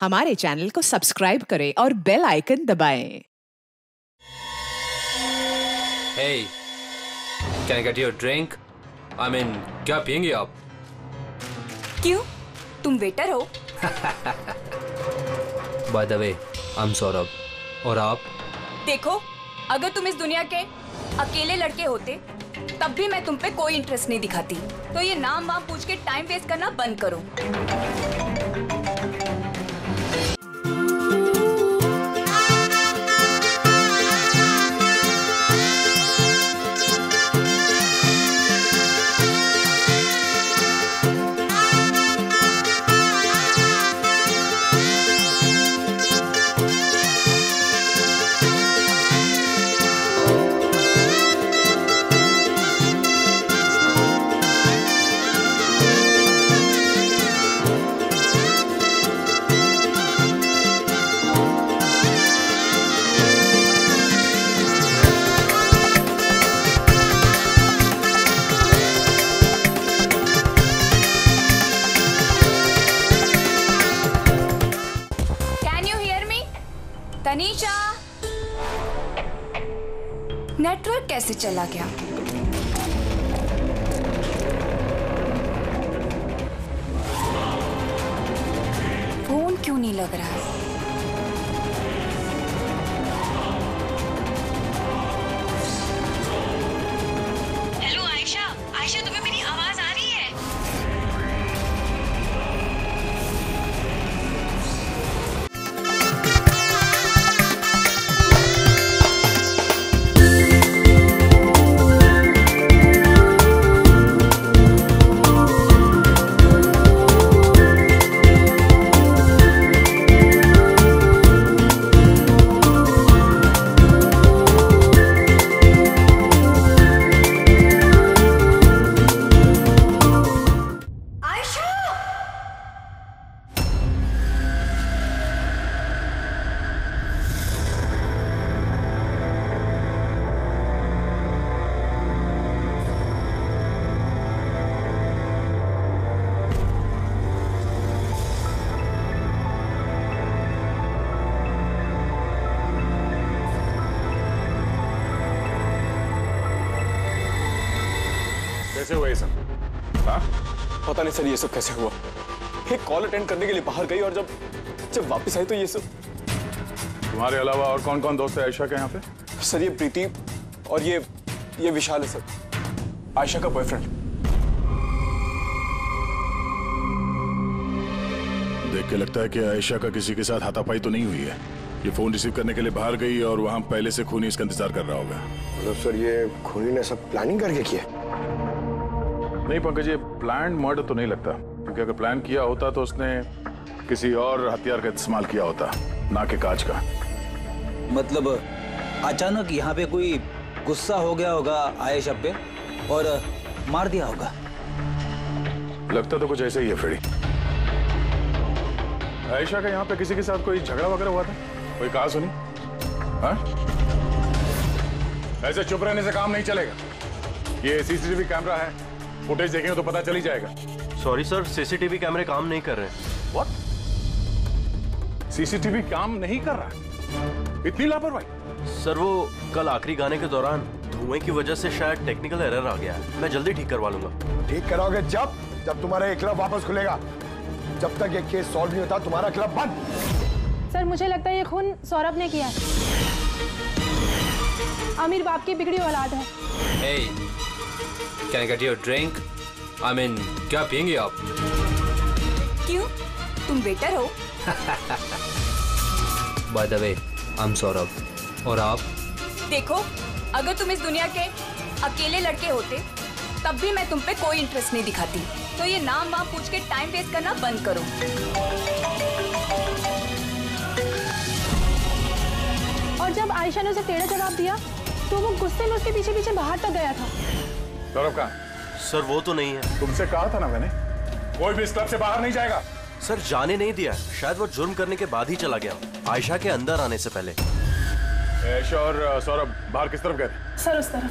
हमारे चैनल को सब्सक्राइब करें और बेल आइकन दबाएं। Hey, can I get you a drink? I mean, क्या पियेंगे आप? क्यों? तुम वेटर हो? By the way, I'm Saurabh. और आप? देखो, अगर तुम इस दुनिया के अकेले लड़के होते, तब भी मैं तुम पे कोई इंटरेस्ट नहीं दिखाती। तो ये नाम वाम पूछ के टाइम वेस्ट करना बंद करो। तनीषा, नेटवर्क कैसे चला गया? फोन क्यों नहीं लग रहा है? हेलो आयशा, आयशा तुम्हें मेरी आवाज आ रही है? कैसे हुआ ये सब? हाँ? पता नहीं सर, ये सब कैसे हुआ। एक कॉल अटेंड करने के लिए बाहर गई और जब वापस आई तो ये सब। तुम्हारे अलावा और कौन कौन दोस्त है आयशा के यहाँ पे? सर ये प्रीति और ये विशाल है सर, आयशा का बॉयफ्रेंड। देख के लगता है कि आयशा का किसी के साथ हाथापाई तो नहीं हुई है। ये फोन रिसीव करने के लिए बाहर गई और वहां पहले से खूनी इसका इंतजार कर रहा होगा। मतलब सर ये खूनी ने सब प्लानिंग करके किया? नहीं पंकज, ये प्लान मर्डर तो नहीं लगता, क्योंकि अगर प्लान किया होता तो उसने किसी और हथियार का इस्तेमाल किया होता, ना कि कांच का। मतलब अचानक यहाँ पे कोई गुस्सा हो गया होगा आयशा पे और मार दिया होगा। लगता तो कुछ ऐसे ही है फ्रेडी। आयशा का यहाँ पे किसी के साथ कोई झगड़ा वगैरह हुआ था? कोई कहा सुनी? हाँ? ऐसे चुप रहने से काम नहीं चलेगा। ये सीसीटीवी कैमरा है, फुटेज देखेंगे तो पता चल ही जाएगा। सॉरी सर, सीसीटीवी कैमरे काम नहीं कर रहे। व्हाट? सीसीटीवी काम नहीं कर रहा? इतनी लापरवाही? सर वो कल आखिरी गाने के दौरान धुएं की वजह से शायद टेक्निकल एरर आ गया है। मैं जल्दी ठीक करवा लूंगा। ठीक कराओगे जब तुम्हारा ये क्लब वापस खुलेगा। जब तक ये केस सॉल्व नहीं होता तुम्हारा क्लब बंद। सर मुझे लगता है ये खून सौरभ ने किया है। अमीर बाप की बिगड़ी औलाद है। Hey, can I get you a drink? I mean, क्या पियेंगे आप? क्यों? तुम वेटर हो? By the way, I'm Saurabh. और आप? देखो, अगर तुम इस दुनिया के अकेले लड़के होते, तब भी मैं तुम पे कोई इंटरेस्ट नहीं दिखाती। तो ये नाम वाम पूछ के टाइम वेस्ट करना बंद करो। और जब आयशा ने उसे टेढ़ा जवाब दिया, तो वो गुस्से में उसके पीछे पीछे बाहर तक गया था। सौरभ कहाँ? सर वो तो नहीं है। तुमसे कहा था ना मैंने, कोई भी इस क्लब से बाहर नहीं जाएगा। सर जाने नहीं दिया, शायद वो जुर्म करने के बाद ही चला गया, आयशा के अंदर आने से पहले। आयशा और सौरभ बाहर किस तरफ गए थे? सर उस तरफ।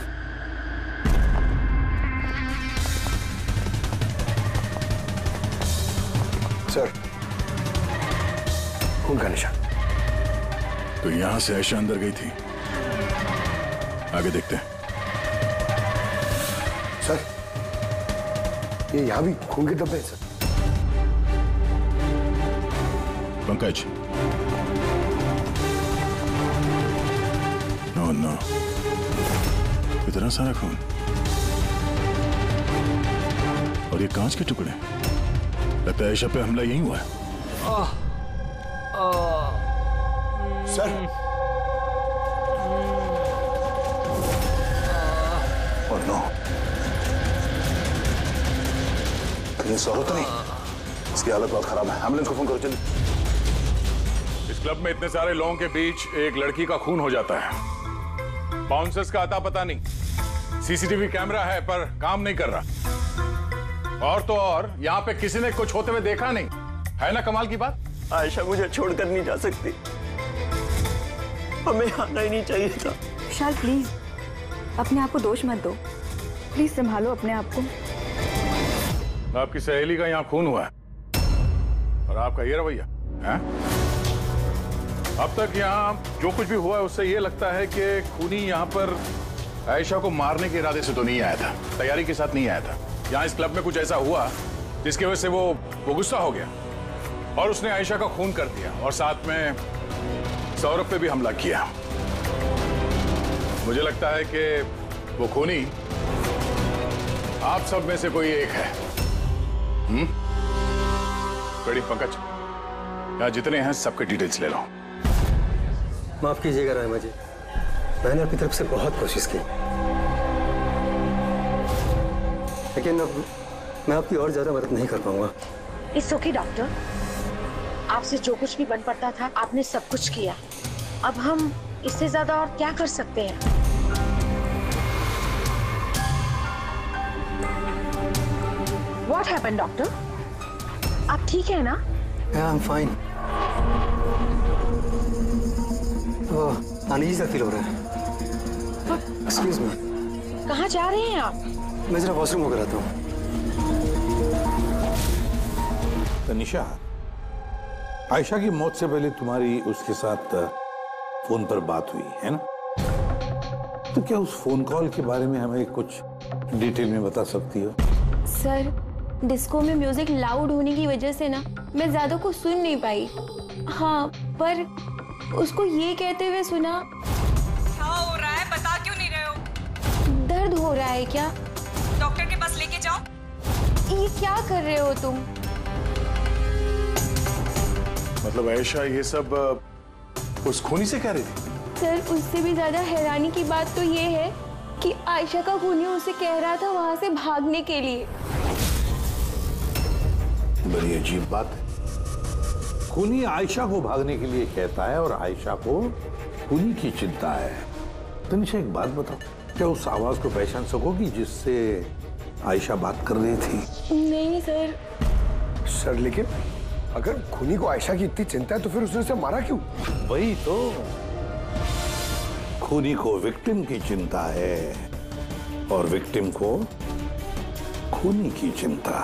सर खून का निशान। तो यहां से आयशा अंदर गई थी। आगे देखते हैं। सर, ये यहां भी खून के धब्बे हैं सर। पंकज, नो नो, इतना सारा खून और ये कांच के टुकड़े। लगता है आयशा पे हमला यही हुआ है। सर, और नो, कहीं सौरभ तो नहीं? इसकी हालत बहुत खराब है। एम्बुलेंस को फोन करो जल्दी। इस क्लब में इतने सारे लोगों के बीच एक लड़की का खून हो जाता है। बाउंसर्स का अता पता नहीं, सीसीटीवी कैमरा है पर काम नहीं कर रहा। और तो और यहाँ पे किसी ने कुछ होते हुए देखा नहीं है ना। कमाल की बात। आयशा मुझे छोड़कर नहीं जा सकती, हमें आना ही नहीं चाहिए था। विशाल प्लीज अपने आप को दोष मत दो, प्लीज संभालो अपने आप को। आपकी सहेली का यहाँ खून हुआ है और आपका ये रवैया है। अब तक यहाँ जो कुछ भी हुआ है उससे ये लगता है कि खूनी यहाँ पर आयशा को मारने के इरादे से तो नहीं आया था, तैयारी के साथ नहीं आया था। यहाँ इस क्लब में कुछ ऐसा हुआ जिसकी वजह से वो गुस्सा हो गया और उसने आयशा का खून कर दिया और साथ में सौरभ पे भी हमला किया। मुझे लगता है कि वो खूनी आप सब में से कोई एक है। रेडी पंकज, यहाँ जितने हैं सबके डिटेल्स ले लो। माफ कीजिएगा रायमा जी, मैंने अपनी तरफ से बहुत कोशिश की, लेकिन अब मैं आपकी और ज्यादा मदद नहीं कर पाऊंगा। इट्स ओके डॉक्टर, आपसे जो कुछ भी बन पड़ता था आपने सब कुछ किया। अब हम इससे ज्यादा और क्या कर सकते हैं? What happened, doctor? आप ठीक है ना? Yeah, I'm fine. Uneasy feel हो रहा है। Excuse me. कहाँ जा रहे हैं आप? मैं जरा वॉशरूम होकर आता हूँ। तनिषा, आयशा की मौत से पहले तुम्हारी उसके साथ फोन पर बात हुई है ना? तो क्या उस फोन कॉल के बारे में हमें कुछ डिटेल में बता सकती हो? सर, डिस्को में म्यूजिक लाउड होने की वजह से ना मैं ज्यादा कुछ सुन नहीं पाई। हाँ, पर उसको ये कहते हुए सुना। क्या हो रहा है, बता क्यों नहीं रहे हो? दर्द हो रहा है क्या? डॉक्टर के पास लेके जाओ। ये क्या कर रहे हो तुम? मतलब आयशा ये सब उस खूनी से कह रही थी? सर, उससे भी ज्यादा हैरानी की बात तो ये है कि आयशा का खूनी उसे कह रहा था वहां से भागने के लिए। बड़ी अजीब बात है। खूनी आयशा को भागने के लिए कहता है और आयशा को खूनी की चिंता है। तनिषा, एक बात बताओ, क्या उस आवाज को पहचान सकोगी जिससे आयशा बात कर रही थी? नहीं सर। सर, लेकिन अगर खूनी को आयशा की इतनी चिंता है तो फिर उसने उसे मारा क्यों? वही तो, खूनी को विक्टिम की चिंता है और विक्टिम को खूनी की चिंता।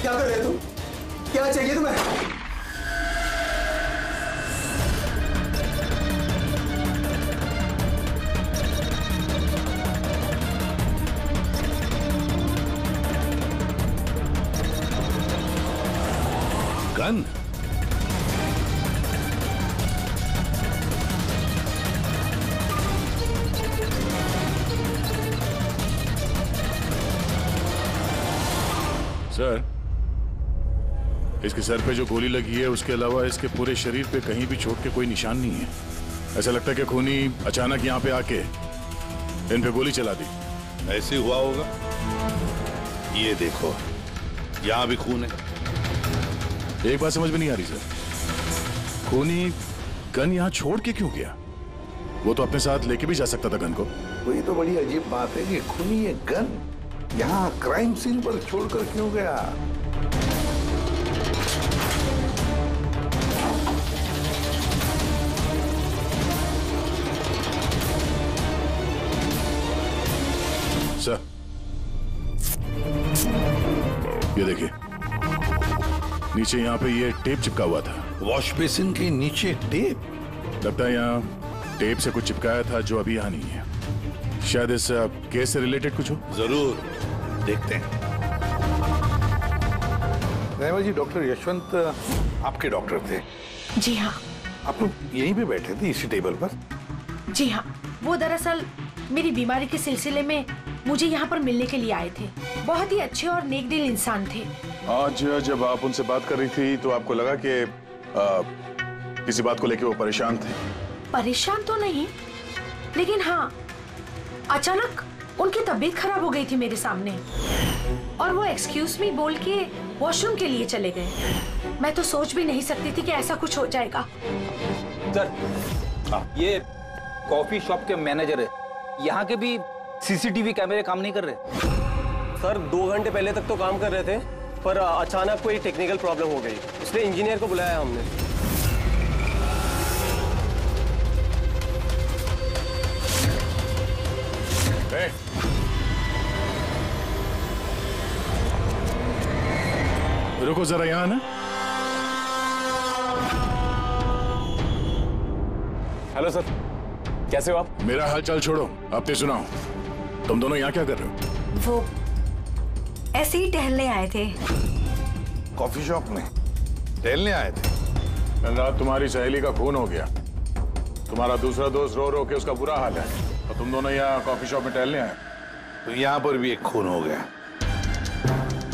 क्या कर रहे हो तुम? क्या चाहिए तुम्हें? गन? सर, इसके सर पे जो गोली लगी है उसके अलावा इसके पूरे शरीर पे कहीं भी चोट के कोई निशान नहीं है। ऐसा लगता है कि खूनी अचानक यहाँ पे आके इन पे गोली चला दी। ऐसे हुआ होगा। ये देखो, यहाँ भी खून है। एक बात समझ में नहीं आ रही सर, खूनी गन यहाँ छोड़ के क्यों गया? वो तो अपने साथ लेके भी जा सकता था गन को। वही तो बड़ी अजीब बात है कि खूनी ये गन यहाँ क्राइम सीन पर छोड़कर क्यों गया? नीचे यहाँ पे ये टेप चिपका हुआ था। वॉश बेसिन के नीचे टेप? लगता है यहाँ टेप से कुछ चिपकाया था जो अभी यहाँ नहीं है। शायद इस केस से रिलेटेड कुछ हो। जरूर देखते हैं। रहमा जी, डॉक्टर यशवंत आपके डॉक्टर थे? जी हाँ। आप लोग यहीं पे बैठे थे इसी टेबल पर? जी हाँ, वो दरअसल मेरी बीमारी के सिलसिले में मुझे यहाँ पर मिलने के लिए आए थे। बहुत ही अच्छे और नेक दिल इंसान थे। आज जब आप उनसे बात कर रही थी तो आपको लगा कि किसी बात को लेकर वो परेशान थे? परेशान तो नहीं, लेकिन हाँ, अचानक उनकी तबीयत खराब हो गई थी मेरे सामने और वो एक्सक्यूज मी बोल के वॉशरूम के लिए चले गए। मैं तो सोच भी नहीं सकती थी कि ऐसा कुछ हो जाएगा। सर, ये कॉफी शॉप के मैनेजर है। यहाँ के भी सीसीटीवी कैमरे काम नहीं कर रहे। सर 2 घंटे पहले तक तो काम कर रहे थे, पर अचानक कोई टेक्निकल प्रॉब्लम हो गई, इसलिए इंजीनियर को बुलाया हमने। रुको जरा यहाँ ना। हेलो सर, कैसे हो आप? मेरा हालचाल छोड़ो, अपने सुनाओ। तुम दोनों यहाँ क्या कर रहे हो? वो ऐसे ही टहलने आए थे। कॉफी शॉप में टहलने आए थे? कल रात तुम्हारी सहेली का खून हो गया। तुम्हारा दूसरा दोस्त रो रो के उसका बुरा हाल है और तुम दोनों यहाँ कॉफी शॉप में टहलने आए। तो यहाँ पर भी एक खून हो गया।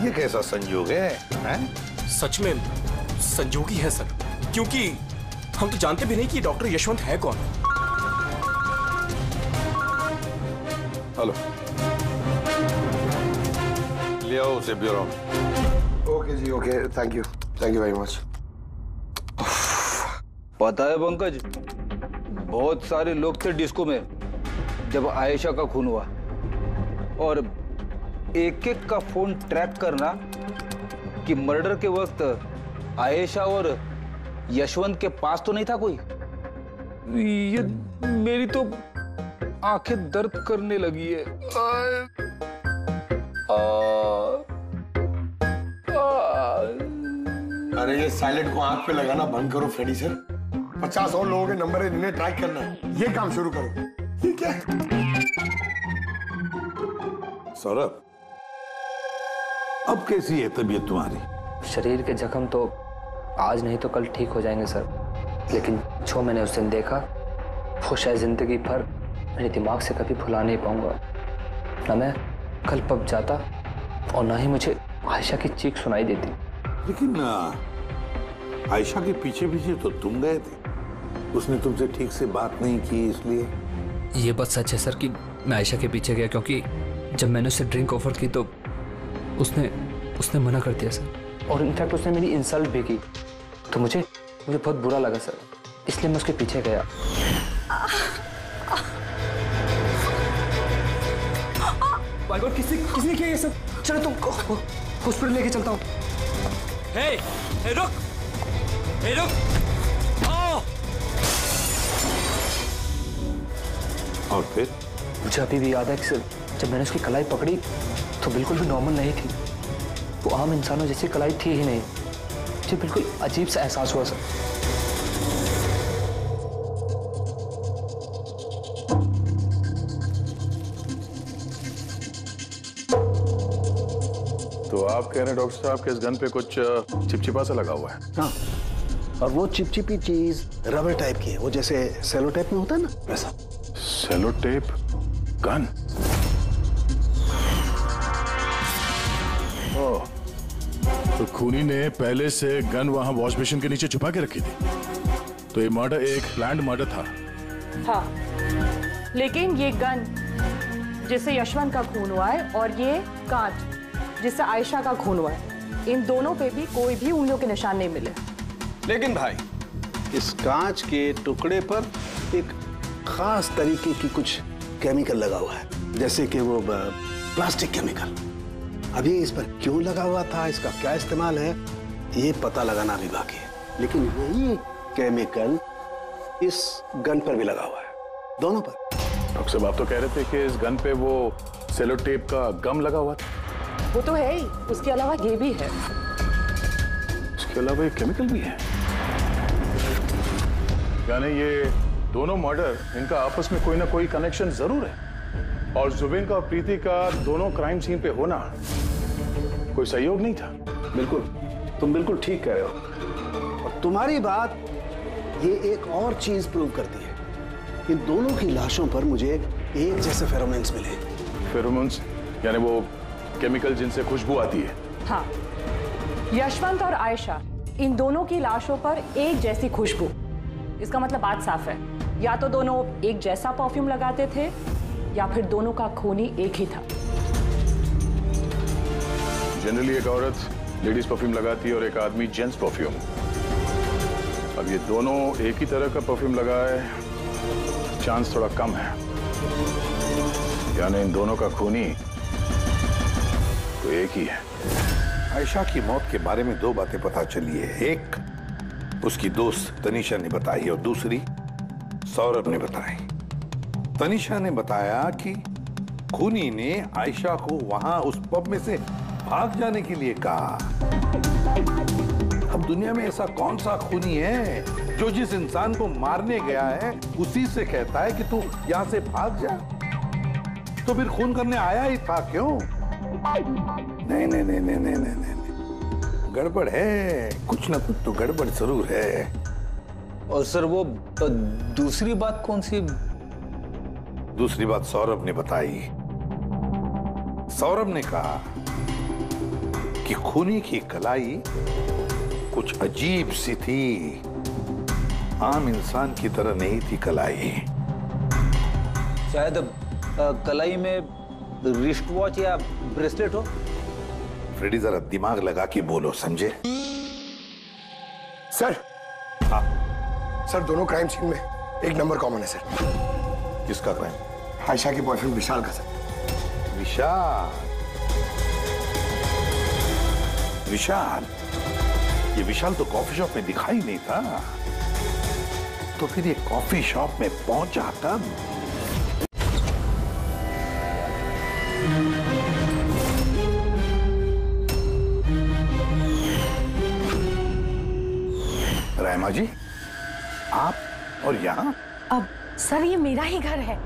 ये कैसा संयोग है? सच में संजोगी है सर, क्योंकि हम तो जानते भी नहीं कि डॉक्टर यशवंत है कौन। हेलो, ले आओ उसे ब्यूरो। ओके जी, okay, thank you very much. पता है पंकज, बहुत सारे लोग थे डिस्को में जब आयशा का खून हुआ, और एक एक का फोन ट्रैक करना कि मर्डर के वक्त आयशा और यशवंत के पास तो नहीं था कोई। ये मेरी तो आंखें दर्द करने लगी है। अरे ये साइलेंट को आंख पे लगाना बंद करो फ्रेडी सर। 50 और लोगों के नंबर है जिन्हें ट्रैक करना है, ये काम शुरू करो। ठीक है सौरभ, अब कैसी है तबीयत तुम्हारी? शरीर के जख्म तो आज नहीं तो कल ठीक हो जाएंगे सर, लेकिन जो मैंने उस दिन देखा वो शायद जिंदगी भर मेरे दिमाग से कभी भुला नहीं पाऊंगा। ना मैं कल पब जाता और ना ही मुझे आयशा की चीख सुनाई देती। लेकिन आयशा के पीछे पीछे तो तुम गए थे, उसने तुमसे ठीक से बात नहीं की, इसलिए। ये बात सच है सर कि मैं आयशा के पीछे गया, क्योंकि जब मैंने उसे ड्रिंक ऑफर की तो उसने मना कर दिया सर, और इनफैक्ट उसने मेरी इंसल्ट भी की, तो मुझे बहुत बुरा लगा सर, इसलिए मैं उसके पीछे गया। किसने किया ये सब? चलो तुम हॉस्पिटल लेके चलता हूँ। हे रुक, और फिर? मुझे अभी भी याद है कि सर जब मैंने उसकी कलाई पकड़ी तो बिल्कुल भी नॉर्मल नहीं थी, वो आम इंसानों जैसी कलाई थी ही नहीं। मुझे बिल्कुल अजीब सा एहसास हुआ सर। तो आप कह रहे हैं डॉक्टर साहब कि इस गन पे कुछ चिपचिपा सा लगा हुआ है? हाँ, और वो चिपचिपी चीज रबर टाइप की है, वो जैसे सेलो टेप में होता है ना, वैसा। Cello tape gun? ओह, तो खूनी ने पहले से गन वहां वॉश बेसिन के नीचे छुपा के रखी थी। तो ये मर्डर एक प्लान्ड मर्डर था। हाँ, लेकिन ये गन जिससे यशवंत का खून हुआ है और ये कांच जिससे आयशा का खून हुआ है, इन दोनों पे भी कोई भी उंगलियों के निशान नहीं मिले। लेकिन भाई, इस कांच के टुकड़े पर एक खास तरीके की कुछ केमिकल लगा हुआ है, जैसे कि वो प्लास्टिक केमिकल। अभी इस पर क्यों लगा हुआ था, इसका क्या इस्तेमाल है, ये पता लगाना भी बाकी है। लेकिन यही केमिकल इस गन पर भी लगा हुआ है, दोनों पर। डॉक्टर साहब, आप तो कह रहे थे कि इस गन पे वो सेलो टेप का गम लगा हुआ था। वो तो है ही, उसके अलावा ये भी है। इसके अलावा एक केमिकल भी है। यानी ये दोनों मर्डर, इनका आपस में कोई ना कोई कनेक्शन जरूर है। और जुबेन का और प्रीति का दोनों क्राइम सीन पे होना कोई सहयोग नहीं था। बिल्कुल, तुम बिल्कुल ठीक कह रहे हो। और तुम्हारी बात ये एक और चीज प्रूव करती है। इन दोनों की लाशों पर मुझे एक जैसे फेरोमोन्स मिले। फेरोमोन्स यानी वो केमिकल जिनसे खुशबू आती है। हाँ, यशवंत और आयशा, इन दोनों की लाशों पर एक जैसी खुशबू। इसका मतलब बात साफ है, या तो दोनों एक जैसा परफ्यूम लगाते थे या फिर दोनों का खून ही एक ही था। जनरली एक औरत लेडीज परफ्यूम लगाती है और एक आदमी जेंट्स परफ्यूम। अब ये दोनों एक ही तरह का परफ्यूम लगाए, चांस थोड़ा कम है। यानी इन दोनों का खूनी तो एक ही है। आयशा की मौत के बारे में दो बातें पता चली है। एक उसकी दोस्त तनीषा ने बताई और दूसरी सौरभ ने बताई। तनीषा ने बताया कि खूनी ने आयशा को वहां उस पब में से भाग जाने के लिए कहा। अब दुनिया में ऐसा कौन सा खूनी है जो जिस इंसान को मारने गया है उसी से कहता है कि तू यहां से भाग जा? तो फिर खून करने आया ही था क्यों? नहीं नहीं नहीं नहीं नहीं नहीं, नहीं। गड़बड़ है, कुछ ना कुछ तो गड़बड़ जरूर है। और सर वो दूसरी बात कौन सी? दूसरी बात सौरभ ने बताई। सौरभ ने कहा कि खूनी की कलाई कुछ अजीब सी थी, आम इंसान की तरह नहीं थी कलाई। शायद कलाई में रिस्ट वॉच या ब्रेसलेट हो। फ्रेडी जरा दिमाग लगा के बोलो, समझे? सर, हाँ सर, दोनों क्राइम सीन में एक नंबर कॉमन है सर। किसका क्राइम? आयशा के बॉयफ्रेंड विशाल का सर। विशाल? विशाल? ये विशाल तो कॉफी शॉप में दिखाई नहीं था, तो फिर ये कॉफी शॉप में पहुंचा कब? रहमा जी, आप और यहाँ? अब सर ये मेरा ही घर है,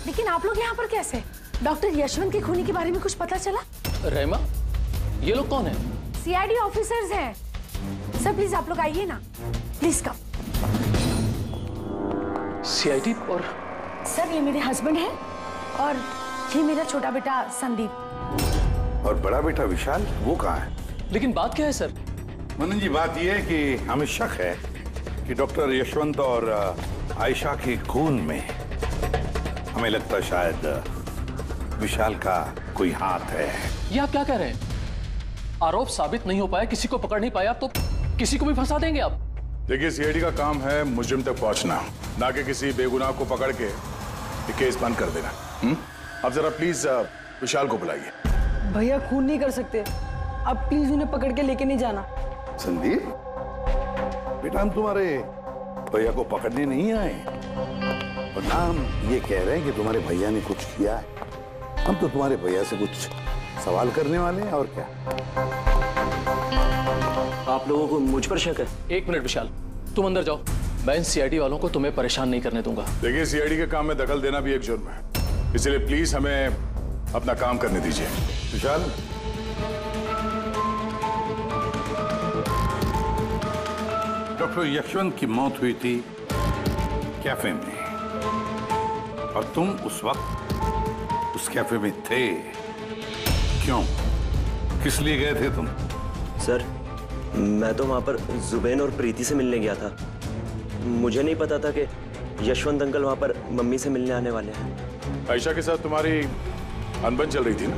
लेकिन आप लोग यहाँ पर कैसे? डॉक्टर यशवंत के खूनी के बारे में कुछ पता चला? रहमा, ये लोग कौन हैं? सीआईडी ऑफिसर्स हैं। सर प्लीज आप लोग आइए ना, प्लीज कम। सीआईडी? और सर ये मेरे हस्बैंड हैं और ये मेरा छोटा बेटा संदीप। और बड़ा बेटा विशाल, वो कहाँ है? लेकिन बात क्या है सर? मनन जी, बात यह है कि हमें शक है कि डॉक्टर यशवंत और आयशा के खून में हमें लगता है शायद विशाल का कोई हाथ है। ये आप क्या कह रहे हैं? आरोप साबित नहीं हो पाया, किसी को पकड़ नहीं पाया, तो किसी को भी फंसा देंगे आप? देखिए, सीआईडी का काम है मुजरिम तक पहुंचना, ना कि किसी बेगुनाह को पकड़ के ये केस बंद कर देना। अब जरा प्लीज विशाल को बुलाइए। भैया खून नहीं कर सकते, अब प्लीज उन्हें पकड़ के लेके नहीं जाना। संदीप बेटा, हम तुम्हारे भैया को पकड़ने नहीं आए और ना हम ये कह रहे हैं कि तुम्हारे भैया ने कुछ किया है। हम तो तुम्हारे भैया से कुछ सवाल करने वाले हैं, और क्या। आप लोगों को मुझ पर शक है? एक मिनट विशाल, तुम अंदर जाओ, मैं इन सीआईडी वालों को तुम्हें परेशान नहीं करने दूंगा। देखिए, सीआईडी के काम में दखल देना भी एक जुर्म है, इसलिए प्लीज हमें अपना काम करने दीजिए। विशाल, डॉक्टर यशवंत की मौत हुई थी कैफे में और तुम उस वक्त उस कैफे में थे। क्यों, किस लिए गए थे तुम? सर, मैं तो वहां पर जुबेन और प्रीति से मिलने गया था। मुझे नहीं पता था कि यशवंत अंकल वहां पर मम्मी से मिलने आने वाले हैं। आयशा के साथ तुम्हारी अनबन चल रही थी ना?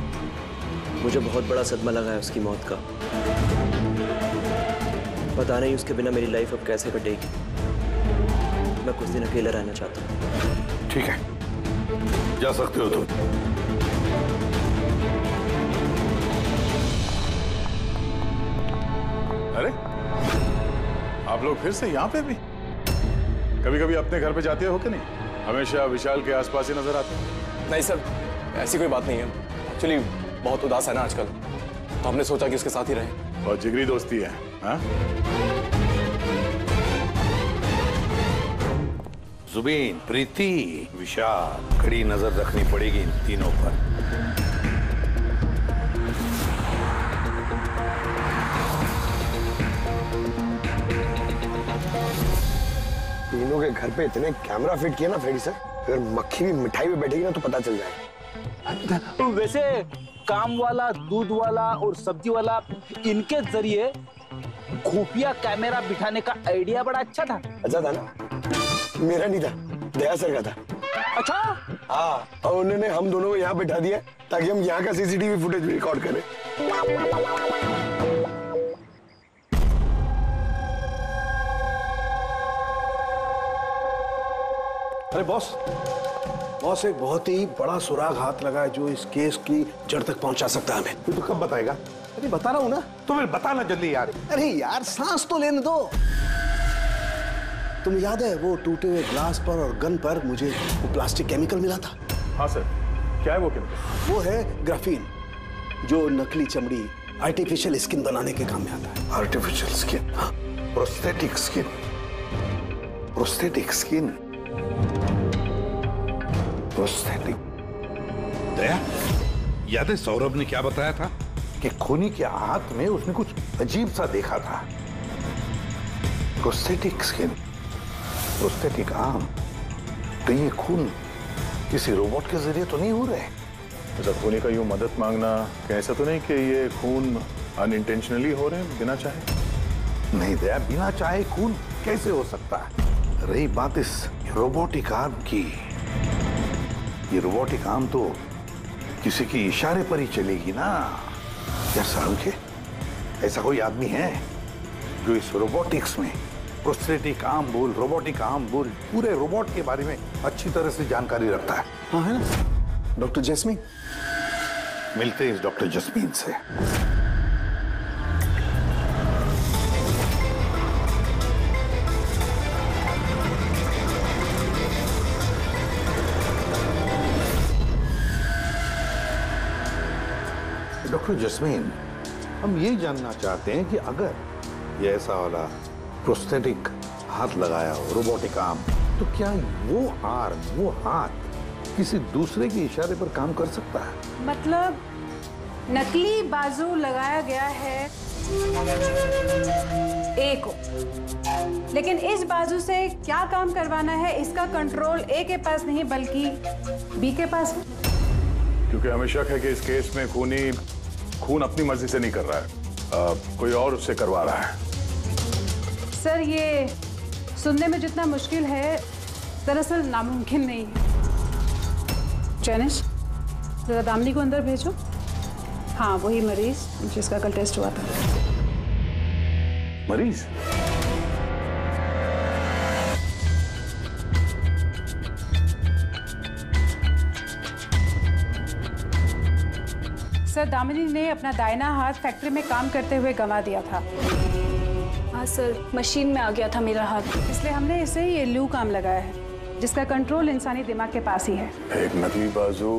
मुझे बहुत बड़ा सदमा लगा है उसकी मौत का। पता नहीं उसके बिना मेरी लाइफ अब कैसे कटेगी। मैं कुछ दिन अकेला रहना चाहता हूँ। ठीक है, जा सकते हो तुम। अरे, आप लोग फिर से यहाँ पे भी? कभी कभी अपने घर पे जाते हो कि नहीं? हमेशा विशाल के आसपास ही नजर आते हैं। नहीं सर, ऐसी कोई बात नहीं है। एक्चुअली बहुत उदास है ना आजकल, तो हमने सोचा कि उसके साथ ही रहें। और जिगरी दोस्ती है। हाँ? जुबीन, प्रीति, विशाल, कड़ी नजर रखनी पड़ेगी इन तीनों पर। तीनों के घर पे इतने कैमरा फिट किए ना फ्रेडी सर, अगर मक्खी भी मिठाई में बैठेगी ना तो पता चल जाएगा। वैसे काम वाला, दूध वाला और सब्जी वाला, इनके जरिए खुफिया कैमरा बिठाने का आइडिया बड़ा अच्छा था। अच्छा था ना? मेरा नहीं था, दया सर का था। अच्छा? हाँ, और उन्होंने हम दोनों को यहाँ बैठा दिया ताकि हम यहाँ का सीसीटीवी फुटेज भी रिकॉर्ड करें। अरे बॉस, एक बहुत ही बड़ा सुराग हाथ लगा है जो इस केस की जड़ तक पहुंचा सकता है हमें। तू तो कब बताएगा? अरे बता रहा हूं ना। तो फिर बताना जल्दी यार। अरे यार सांस तो लेने दो। तुम्हें याद है वो टूटे हुए ग्लास पर और गन पर मुझे वो प्लास्टिक केमिकल मिला था? हाँ सर, क्या है वो केमिकल? वो है ग्राफीन, जो नकली चमड़ी, आर्टिफिशियल स्किन बनाने के काम में आता है। Artificial skin? हाँ। Prosthetic skin. Prosthetic skin. Prosthetic. Daya, याद है सौरभ ने क्या बताया था कि खूनी के हाथ में उसने कुछ अजीब सा देखा था। Prosthetic skin, prosthetic arm. कहीं ये खून किसी रोबोट के जरिए तो नहीं हो रहे? अच्छा, खूनी का यूं मदद मांगना क्या ऐसा तो नहीं कि ये खून अनइंटेंशनली हो रहे हैं, बिना चाहे? नहीं दया, बिना चाहे खून कैसे हो सकता है? रही बात इस रोबोटिक आर्म की, ये रोबोटिक आर्म तो किसी के इशारे पर ही चलेगी ना। क्या सारुखे, ऐसा कोई आदमी है जो इस रोबोटिक्स में प्रोस्थेटिक आर्म बोल, रोबोटिक आर्म बोल, पूरे रोबोट के बारे में अच्छी तरह से जानकारी रखता है? हाँ है ना, डॉक्टर जैस्मीन। मिलते हैं इस डॉक्टर जैस्मीन से। डॉक्टर जैस्मीन, हम ये जानना चाहते हैं कि अगर ये ऐसा वाला प्रोस्थेटिक हाथ लगाया हो, रोबोटिक आर्म, तो क्या वो आर्म, वो हाथ किसी दूसरे के इशारे पर काम कर सकता है? मतलब नकली बाजू लगाया गया है ए को, लेकिन इस बाजू से क्या काम करवाना है इसका कंट्रोल ए के पास नहीं बल्कि बी के पास है। क्योंकि हमें शक है कि इस केस में खूनी खून अपनी मर्जी से नहीं कर रहा है, कोई और उससे करवा रहा है। सर, ये सुनने में जितना मुश्किल है दरअसल नामुमकिन नहीं है। जैनिश, जरा दामिनी को अंदर भेजो। हाँ, वही मरीज जिसका कल टेस्ट हुआ था। मरीज? सर, दामिनी ने अपना दाहिना हाथ फैक्ट्री में काम करते हुए गंवा दिया था। हाँ सर, मशीन में आ गया था मेरा हाथ, इसलिए हमने इसे ये लू काम लगाया है जिसका कंट्रोल इंसानी दिमाग के पास ही है। एक नकली बाजू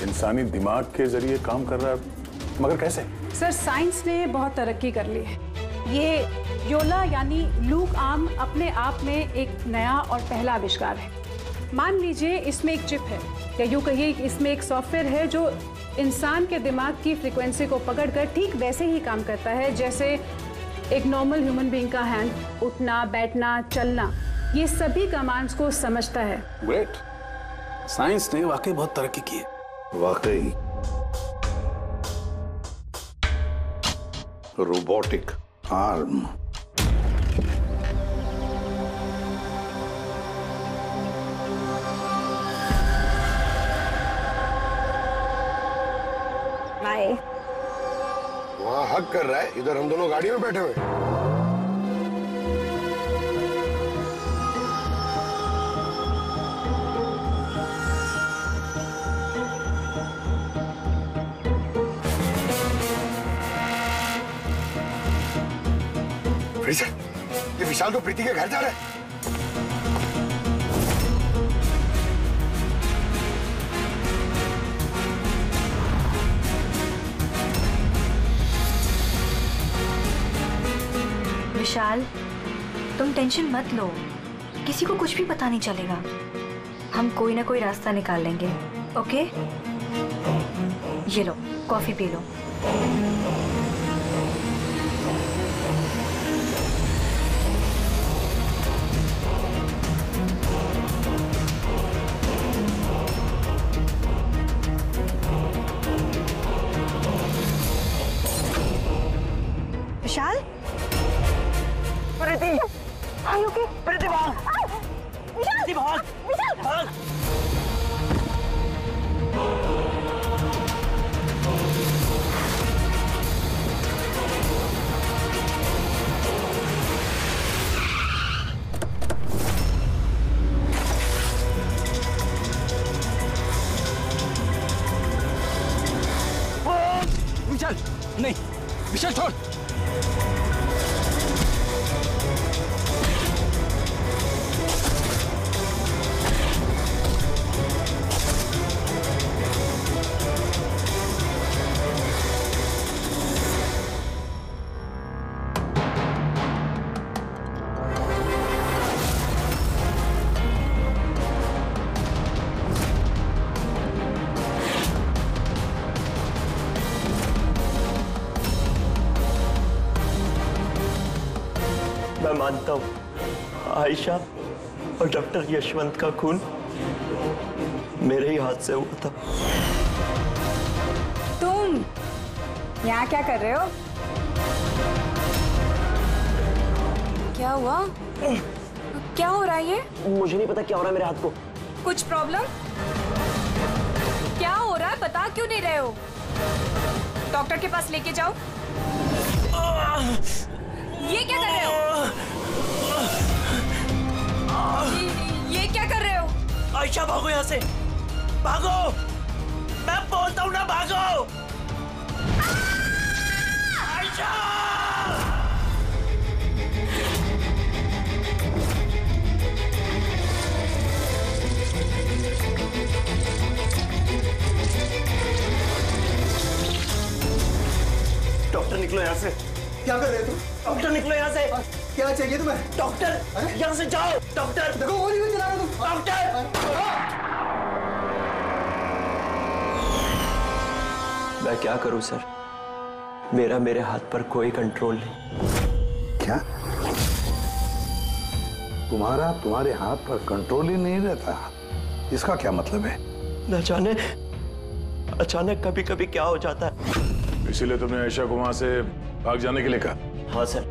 इंसानी दिमाग के जरिए काम कर रहा है, मगर कैसे? सर, साइंस ने बहुत तरक्की कर ली है। ये योला यानी लूक आर्म अपने आप में एक नया और पहला आविष्कार है। मान लीजिए इसमें एक चिप है, या यूँ कहिए इसमें एक सॉफ्टवेयर है जो इंसान के दिमाग की फ्रीक्वेंसी को पकड़कर ठीक वैसे ही काम करता है जैसे एक नॉर्मल ह्यूमन बीइंग का हैंड, उठना, बैठना, चलना, ये सभी कमांड्स को समझता है। ग्रेट, साइंस ने वाकई बहुत तरक्की की है। वाकई रोबोटिक आर्म। वहाँ हक कर रहा है, इधर हम दोनों गाड़ी में बैठे हुए। फिर से ये विशाल तो प्रीति के घर जा रहा है। विशाल, तुम टेंशन मत लो, किसी को कुछ भी पता नहीं चलेगा। हम कोई ना कोई रास्ता निकाल लेंगे, ओके? ये लो, कॉफी पी लो। Vishal, Preeti, are you okay? Preeti भाग, प्रीति भाग, भाग। विशाल, नहीं, विशाल छोड़। मैं मानता हूँ आयशा और डॉक्टर यशवंत का खून मेरे ही हाथ से हुआ था। तुम यहाँ क्या कर रहे हो? क्या हुआ? क्या हो रहा है ये? मुझे नहीं पता क्या हो रहा है मेरे हाथ को। कुछ प्रॉब्लम? क्या हो रहा है बता क्यों नहीं रहे हो? डॉक्टर के पास लेके जाओ। ये क्या कर रहे हो? ये क्या कर रहे हो? आयशा भागो यहाँ से, भागो! मैं बोलता हूँ ना भागो! आयशा! डॉक्टर निकलो यहाँ से। क्या कर रहे हो तुम? डॉक्टर निकलो यहाँ से। क्या चाहिए तुम्हें? डॉक्टर, यहाँ से जाओ। डॉक्टर देखो गोली भी चला रहे हो तुम। डॉक्टर! मैं क्या करूं सर? मेरे हाथ पर कोई कंट्रोल नहीं। क्या? तुम्हारे हाथ पर कंट्रोल ही नहीं रहता? इसका क्या मतलब है? न जाने अचानक कभी कभी क्या हो जाता है। इसीलिए तुमने आयशा को वहां से भाग जाने के लिए कहा? हाँ सर,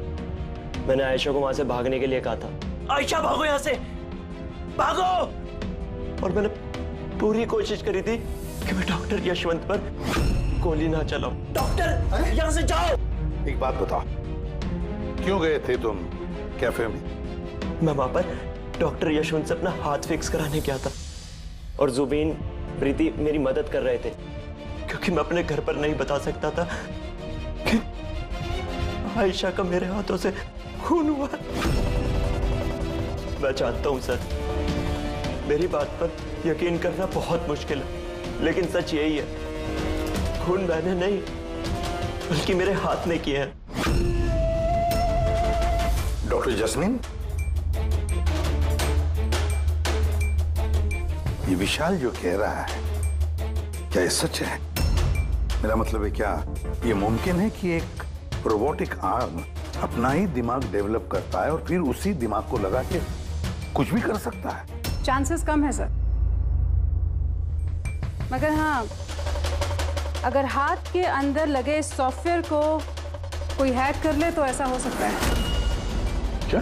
मैंने आयशा को वहां से भागने के लिए कहा था। आयशा भागो यहाँ से, भागो! और मैंने पूरी कोशिश करी थी कि मैं डॉक्टर यशवंत पर गोली ना चलाऊं। डॉक्टर, यहाँ से जाओ! एक बात बताओ, क्यों गए थे तुम कैफे में? मैं वहां पर डॉक्टर यशवंत से अपना हाथ फिक्स कराने गया था और जुबीन, प्रीति मेरी मदद कर रहे थे क्योंकि मैं अपने घर पर नहीं बता सकता था कि आयशा का मेरे हाथों से खून हुआ। मैं जानता हूं सर, मेरी बात पर यकीन करना बहुत मुश्किल है, लेकिन सच यही है, खून मैंने नहीं बल्कि मेरे हाथ ने किया है। डॉक्टर जस्मीन, ये विशाल जो कह रहा है क्या ये सच है? मेरा मतलब है, क्या ये मुमकिन है कि एक रोबोटिक आर्म अपना ही दिमाग डेवलप करता है और फिर उसी दिमाग को लगा के कुछ भी कर सकता है? चांसेस कम है सर, मगर हाँ, अगर हाथ के अंदर लगे सॉफ्टवेयर को कोई हैक कर ले तो ऐसा हो सकता है। क्या?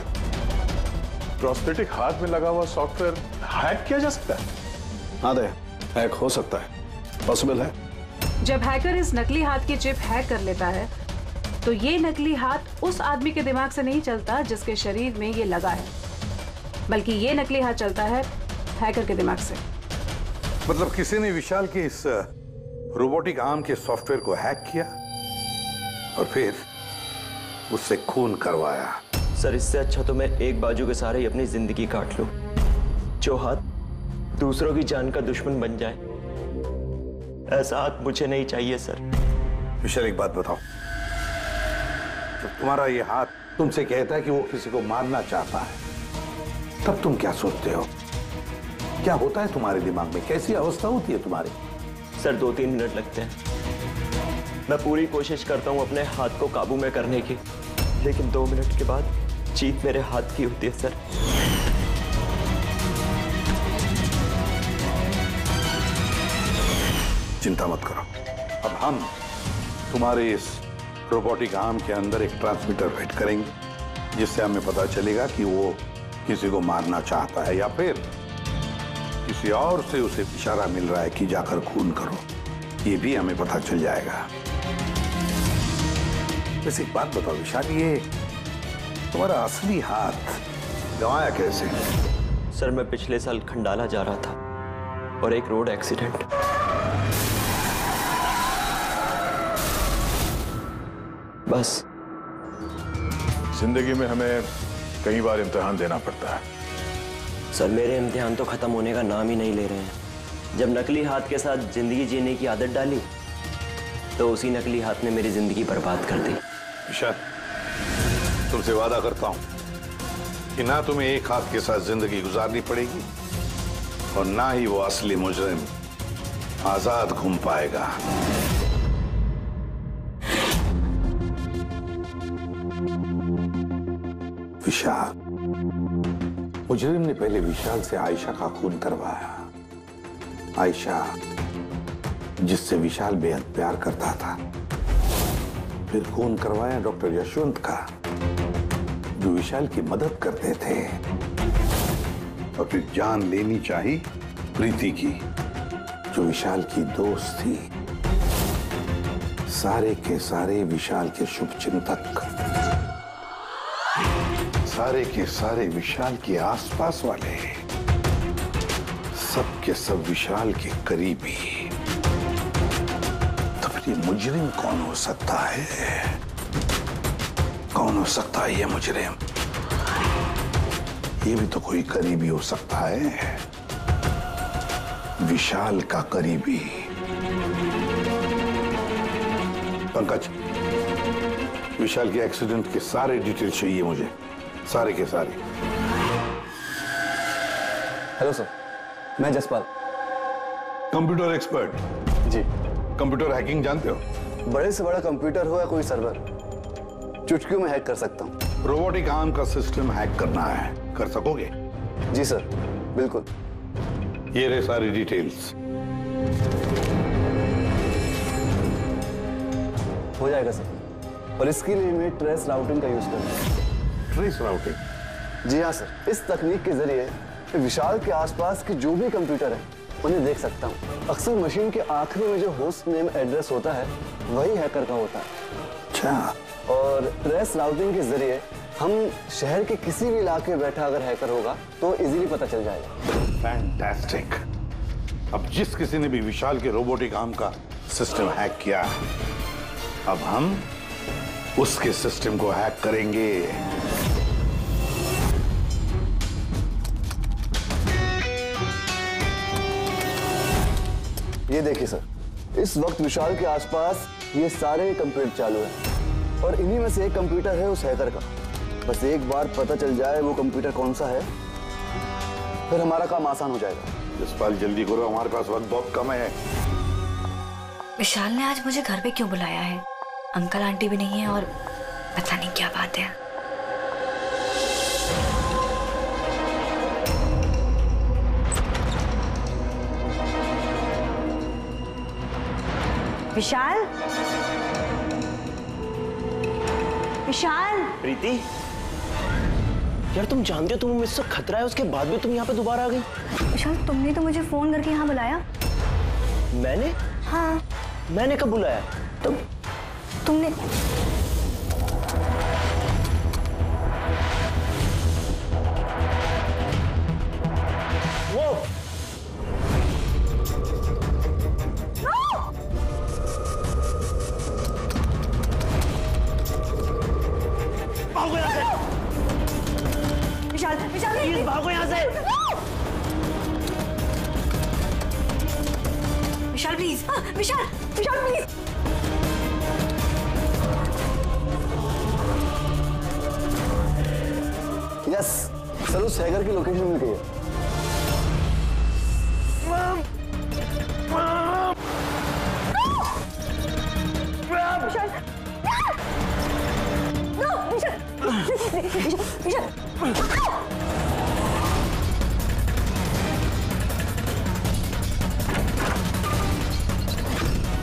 प्रोस्थेटिक हाथ में लगा हुआ सॉफ्टवेयर हैक किया जा सकता है? हाँ दे, हैक हो सकता है, पॉसिबल है। जब हैकर इस नकली हाथ की चिप हैक कर लेता है तो ये नकली हाथ उस आदमी के दिमाग से नहीं चलता जिसके शरीर में ये लगा है, बल्कि ये नकली हाथ चलता है हैकर के दिमाग से। मतलब किसी ने विशाल के इस रोबोटिक आर्म के सॉफ्टवेयर को हैक किया और फिर उससे खून करवाया। सर, इससे अच्छा तो मैं एक बाजू के सहारे ही अपनी जिंदगी काट लूं, जो हाथ दूसरों की जान का दुश्मन बन जाए। ऐसा हाथ मुझे नहीं चाहिए सर। विशाल, एक बात बताओ, तो तुम्हारा ये हाथ तुमसे कहता है कि वो किसी को मारना चाहता है, तब तुम क्या सोचते हो? क्या होता है तुम्हारे दिमाग में? कैसी अवस्था होती है तुम्हारी? सर 2-3 मिनट लगते हैं। मैं पूरी कोशिश करता हूँ अपने हाथ को काबू में करने की, लेकिन 2 मिनट के बाद जीत मेरे हाथ की होती है सर। चिंता मत करो, अब हम तुम्हारे इस रोबोटिक आर्म के अंदर एक ट्रांसमीटर फिट करेंगे, जिससे हमें पता चलेगा कि वो किसी को मारना चाहता है या फिर किसी और से उसे इशारा मिल रहा है कि जाकर खून करो। ये भी हमें पता चल जाएगा। वैसे एक बात बताओ विशाल, ये तुम्हारा असली हाथ गंवाया कैसे? सर मैं पिछले साल खंडाला जा रहा था और एक रोड एक्सीडेंट। बस। जिंदगी में हमें कई बार इम्तिहान देना पड़ता है। सर मेरे इम्तिहान तो खत्म होने का नाम ही नहीं ले रहे हैं। जब नकली हाथ के साथ जिंदगी जीने की आदत डाली तो उसी नकली हाथ ने मेरी जिंदगी बर्बाद कर दी। विशाल, तुमसे वादा करता हूं कि ना तुम्हें एक हाथ के साथ जिंदगी गुजारनी पड़ेगी और ना ही वो असली मुजरिम आजाद घूम पाएगा। विशाल, मुजरिम ने पहले विशाल से आयशा का खून करवाया। आयशा जिससे विशाल बेहद प्यार करता था। फिर खून करवाया डॉक्टर यशवंत का, जो विशाल की मदद करते थे। और फिर जान लेनी चाहिए प्रीति की, जो विशाल की दोस्त थी। सारे के सारे विशाल के शुभचिंतक, सारे के सारे विशाल के आसपास वाले, सब के सब विशाल के करीबी। तो फिर ये मुजरिम कौन हो सकता है? कौन हो सकता है ये मुजरिम? ये भी तो कोई करीबी हो सकता है, विशाल का करीबी। पंकज, विशाल के एक्सीडेंट के सारे डिटेल चाहिए मुझे, सारे के सारे। हेलो सर, मैं जसपाल, कंप्यूटर एक्सपर्ट। जी। कंप्यूटर हैकिंग जानते हो? बड़े से बड़ा कंप्यूटर हो या कोई सर्वर, चुटकियों में हैक कर सकता हूँ। रोबोटिक आर्म का सिस्टम हैक करना है, कर सकोगे? जी सर, बिल्कुल। ये रहे सारी डिटेल्स। हो जाएगा सर, और इसके लिए मैं ट्रेस राउटिंग का यूज करूंगा। Trace routing? जी हाँ सर, इस तकनीक के जरिए विशाल के आसपास के जो भी कंप्यूटर है उन्हें देख सकता हूँ। अक्सर मशीन के आखिरी में जो होस्ट नेम एड्रेस होता है वही हैकर का होता है। अच्छा। और ट्रेस राउटिंग के जरिए हम शहर के किसी भी इलाके में बैठा अगर हैकर होगा तो इजीली पता चल जाएगा। फैंटास्टिक। अब जिस किसी ने भी विशाल के रोबोटिक आर्म का सिस्टम हैक किया, अब हम उसके सिस्टम को हैक करेंगे। ये देखिए सर, इस वक्त विशाल के आसपास ये सारे कंप्यूटर चालू हैं और इन्हीं में से एक कंप्यूटर है उस हैकर का। बस एक बार पता चल जाए वो कंप्यूटर कौन सा है, फिर हमारा काम आसान हो जाएगा। जसपाल जल्दी करो, हमारे पास वक्त बहुत कम है। विशाल ने आज मुझे घर पे क्यों बुलाया है? अंकल आंटी भी नहीं है और पता नहीं क्या बात है। विशाल, विशाल। प्रीति, यार तुम जानते हो तुम्हें मुझसे खतरा है, उसके बाद भी तुम यहाँ पे दोबारा आ गई। विशाल, तुमने तो मुझे फोन करके यहाँ बुलाया। मैंने? हाँ। मैंने कब बुलाया? तुमने वो भागो यहाँ से। विशाल, विशाल प्लीज भागो यहाँ से। Vishal please, Vishal, Vishal please. Yes sir, उस हैकर की लोकेशन मिल गई है।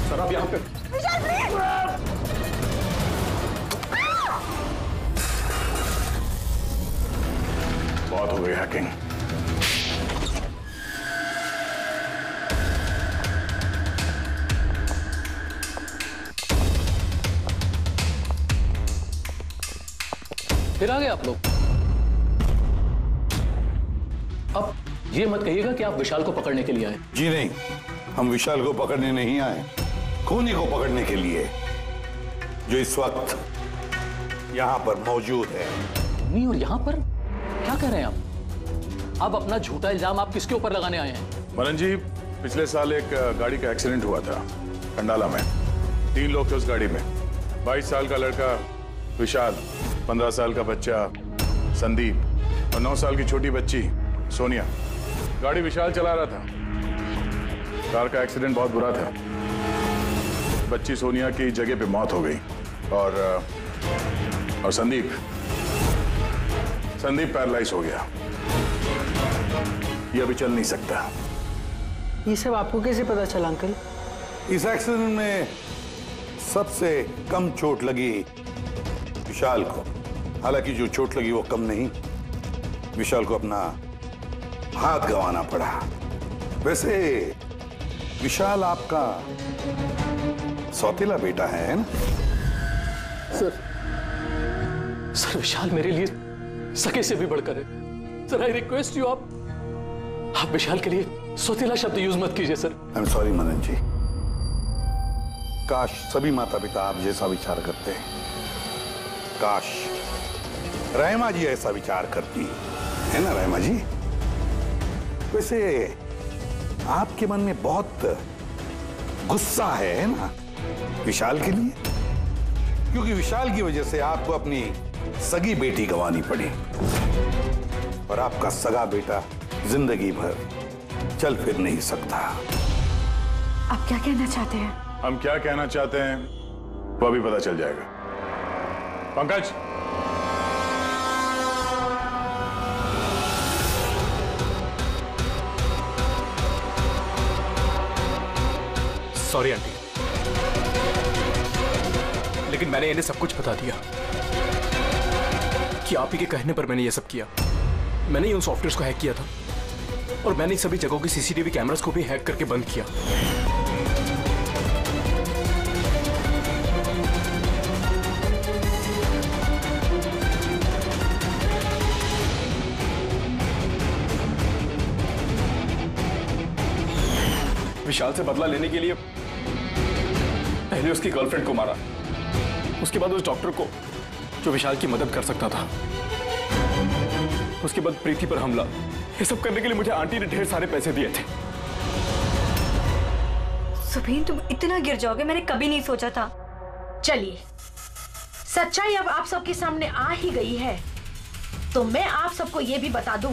सर आप यहाँ पे बहुत हो गई हैकिंग। फिर आ गए आप लोग। अब ये मत कहिएगा कि आप विशाल को पकड़ने के लिए आए। जी नहीं, हम विशाल को पकड़ने नहीं आए, खूनी को पकड़ने के लिए, जो इस वक्त यहां पर मौजूद है। खूनी और यहां पर क्या कह रहे हैं आप? अब अपना झूठा इल्जाम आप किसके ऊपर लगाने आए हैं? मनन जी, पिछले साल एक गाड़ी का एक्सीडेंट हुआ था कंडाला में। 3 लोग थे उस गाड़ी में। 22 साल का लड़का विशाल, 15 साल का बच्चा संदीप और 9 साल की छोटी बच्ची सोनिया। गाड़ी विशाल चला रहा था। कार का एक्सीडेंट बहुत बुरा था। बच्ची सोनिया की जगह पे मौत हो गई और संदीप पैरालाइज हो गया। ये अभी चल नहीं सकता। ये सब आपको कैसे पता चला अंकल? इस एक्सीडेंट में सबसे कम चोट लगी विशाल को। हालांकि जो चोट लगी वो कम नहीं, विशाल को अपना हाथ गंवाना पड़ा। वैसे विशाल आपका सौतेला बेटा है ना? सर विशाल मेरे लिए सके से भी बढ़कर है। सर आई रिक्वेस्ट यू, आप विशाल के लिए सौतेला शब्द यूज मत कीजिए सर। आई एम सॉरी मनन जी। काश सभी माता पिता आप जैसा विचार करते हैं। काश रहमा जी ऐसा विचार करती है ना रहमा जी? वैसे आपके मन में बहुत गुस्सा है ना विशाल के लिए, क्योंकि विशाल की वजह से आपको अपनी सगी बेटी गंवानी पड़ी और आपका सगा बेटा जिंदगी भर चल फिर नहीं सकता। आप क्या कहना चाहते हैं? हम क्या कहना चाहते हैं वो अभी पता चल जाएगा। पंकज, सॉरी आंटी, लेकिन मैंने इन्हें सब कुछ बता दिया कि आप ही के कहने पर मैंने ये सब किया। मैंने उन सॉफ्टवेयर्स को हैक किया था और मैंने सभी जगहों की सीसीटीवी कैमरास को भी हैक करके बंद किया। विशाल से बदला लेने के लिए पहले उसकी गर्लफ्रेंड को मारा, उसके बाद उस डॉक्टर को जो विशाल की मदद कर सकता था, उसके बाद प्रीति पर हमला। ये सब करने के लिए मुझे आंटी ने ढेर सारे पैसे दिए थे। सुबीन, तुम इतना गिर जाओगे मैंने कभी नहीं सोचा था। चलिए, सच्चाई अब आप सबके सामने आ ही गई है, तो मैं आप सबको यह भी बता दूं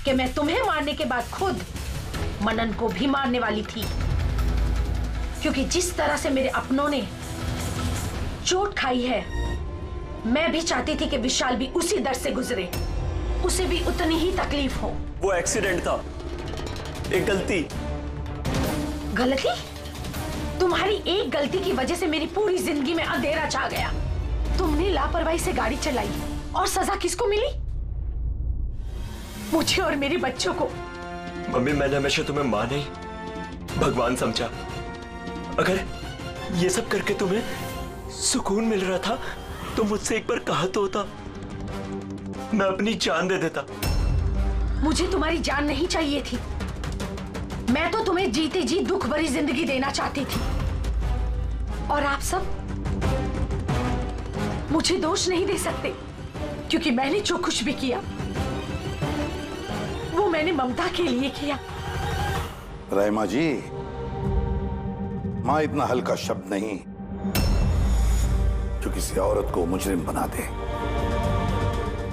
कि मैं तुम्हें मारने के बाद खुद मनन को भी मारने वाली थी, क्योंकि जिस तरह से मेरे अपनों ने चोट खाई है, मैं भी चाहती थी कि विशाल भी उसी दर्द से गुजरे, उसे भी उतनी ही तकलीफ हो। वो एक्सीडेंट था, एक गलती। गलती? तुम्हारी एक गलती की वजह से मेरी पूरी जिंदगी में अंधेरा छा गया। तुमने लापरवाही से गाड़ी चलाई और सजा किसको मिली? मुझे और मेरे बच्चों को। मम्मी, मैंने हमेशा तुम्हें मां नहीं भगवान समझा। अगर ये सब करके तुम्हें सुकून मिल रहा था तो मुझसे एक बार कहा तो होता, मैं अपनी जान दे देता। मुझे तुम्हारी जान नहीं चाहिए थी, मैं तो तुम्हें जीते जी दुख भरी जिंदगी देना चाहती थी। और आप सब मुझे दोष नहीं दे सकते, क्योंकि मैंने जो कुछ भी किया वो मैंने ममता के लिए किया। रहमा जी, मां इतना हल्का शब्द नहीं जो किसी औरत को मुजरिम बना दे।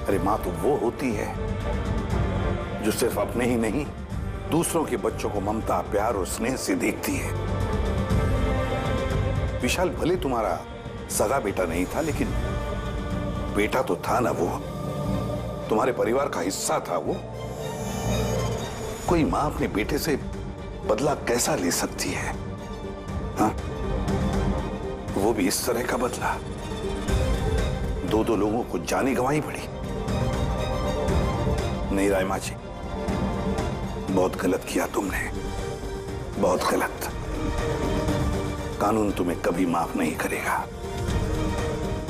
अरे माँ तो वो होती है जो सिर्फ अपने ही नहीं दूसरों के बच्चों को ममता, प्यार और स्नेह से देखती है। विशाल भले तुम्हारा सगा बेटा नहीं था, लेकिन बेटा तो था ना, वो तुम्हारे परिवार का हिस्सा था। वो कोई मां अपने बेटे से बदला कैसा ले सकती है? हाँ? वो भी इस तरह का बदला। दो लोगों को जाने गंवाई पड़ी। नहीं राय माँ जी, बहुत गलत किया तुमने, बहुत गलत। कानून तुम्हें कभी माफ नहीं करेगा,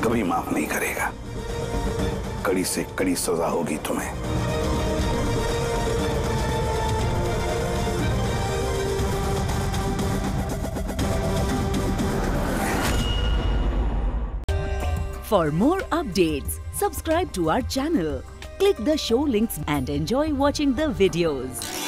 कभी माफ नहीं करेगा। कड़ी से कड़ी सजा होगी तुम्हें। For more updates, subscribe to our channel, click the show links and enjoy watching the videos.